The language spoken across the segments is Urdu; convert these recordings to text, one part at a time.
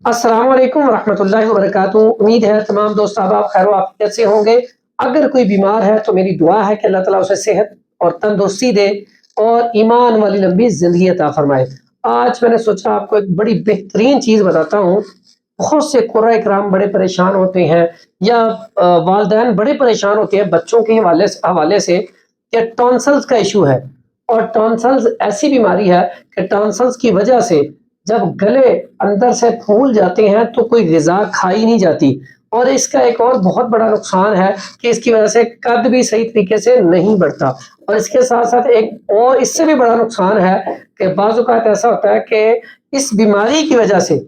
السلام علیکم ورحمۃ اللہ وبرکاتہ۔ امید ہے تمام دوست احباب خیر و عافیت سے ہوں گے۔ اگر کوئی بیمار ہے تو میری دعا ہے کہ اللہ تعالیٰ اسے صحت اور تندرستی دے اور ایمان والی لمبی زندگی عطا فرمائے۔ آج میں نے سوچا آپ کو ایک بڑی بہترین چیز بتاتا ہوں۔ بہت سے قرۂ کرام بڑے پریشان ہوتے ہیں یا والدین بڑے پریشان ہوتے ہیں بچوں کے حوالے سے کہ ٹونسلز کا ایشو ہے، اور ٹونسلز ایسی بیماری ہے کہ ٹونسلز کی وجہ سے جب گلے اندر سے پھول جاتے ہیں تو کوئی غذا کھائی نہیں جاتی، اور اس کا ایک اور بہت بڑا نقصان ہے کہ اس کی وجہ سے قد بھی صحیح طریقے سے نہیں بڑھتا، اور اس کے ساتھ ساتھ ایک اور اس سے بھی بڑا نقصان ہے کہ بعض اوقات ایسا ہوتا ہے کہ اس بیماری کی وجہ سے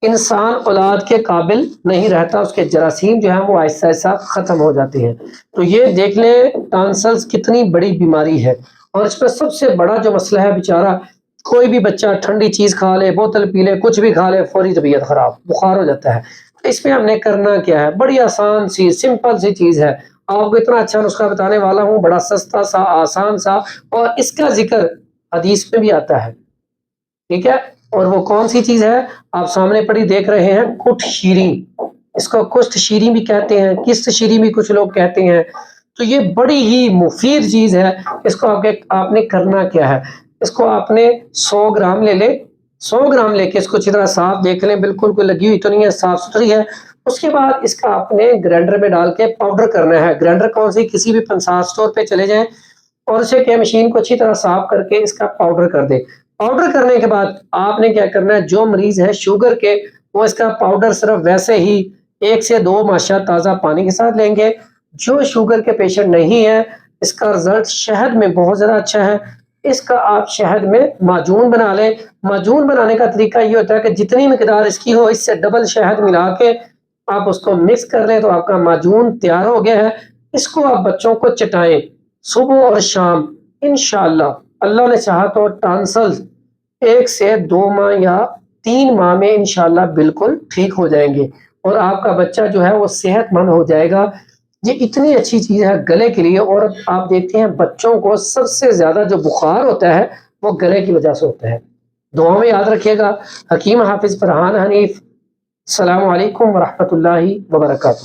انسان اولاد کے قابل نہیں رہتا، اس کے جراثیم جو ہیں وہ آہستہ آہستہ ختم ہو جاتے ہیں۔ تو یہ دیکھ لیں ٹانسلز کتنی بڑی بیماری ہے، اور اس میں سب سے بڑا جو مسئلہ ہے بیچارہ کوئی بھی بچہ ٹھنڈی چیز کھا لے، بوتل پی لے، کچھ بھی کھا لے، فوری طبیعت خراب، بخار ہو جاتا ہے۔ اس میں ہم نے کرنا کیا ہے؟ بڑی آسان سی سمپل سی چیز ہے۔ آپ کو اتنا اچھا نسخہ بتانے والا ہوں، بڑا سستا سا، آسان سا، اور اس کا ذکر حدیث میں بھی آتا ہے، ٹھیک ہے؟ اور وہ کون سی چیز ہے؟ آپ سامنے پڑی دیکھ رہے ہیں، کٹ شیریں۔ اس کو کشت شیریں بھی کہتے ہیں، کست شیریں بھی کچھ لوگ کہتے ہیں۔ تو یہ بڑی ہی مفید چیز ہے۔ اس کو آپ نے کرنا کیا ہے؟ اس کو آپ نے 100 گرام لے لے، 100 گرام لے کے اس کو اچھی طرح صاف دیکھ لیں، بالکل کوئی لگی ہوئی تو نہیں ہے، صاف ستھری ہے۔ اس کے بعد اس کا آپ نے گرائنڈر میں ڈال کے پاؤڈر کرنا ہے۔ گرائنڈر کون سی؟ کسی بھی پنسار اسٹور پہ چلے جائیں اور اسے کہ مشین کو اچھی طرح صاف کر کے اس کا پاؤڈر کر دیں۔ پاؤڈر کرنے کے بعد آپ نے کیا کرنا ہے؟ جو مریض ہے شوگر کے، وہ اس کا پاؤڈر صرف ویسے ہی 1 سے 2 ماشا تازہ پانی کے ساتھ لیں گے۔ جو شوگر کے پیشنٹ نہیں ہے، اس کا رزلٹ شہد میں بہت زیادہ اچھا ہے۔ اس کا آپ شہد میں معجون بنا لیں۔ معجون بنانے کا طریقہ یہ ہوتا ہے کہ جتنی مقدار اس کی ہو اس سے ڈبل شہد ملا کے آپ اس کو مکس کر لیں تو آپ کا معجون تیار ہو گیا ہے۔ اس کو آپ بچوں کو چٹائیں صبح اور شام، انشاءاللہ اللہ نے چاہا تو ٹانسل 1 سے 2 ماہ یا 3 ماہ میں انشاءاللہ بالکل ٹھیک ہو جائیں گے، اور آپ کا بچہ جو ہے وہ صحت مند ہو جائے گا۔ یہ اتنی اچھی چیز ہے گلے کے لیے، اور آپ دیکھتے ہیں بچوں کو سب سے زیادہ جو بخار ہوتا ہے وہ گلے کی وجہ سے ہوتا ہے۔ دعاؤں میں یاد رکھیے گا۔ حکیم حافظ فرحان حنیف، السلام علیکم ورحمۃ اللہ وبرکاتہ۔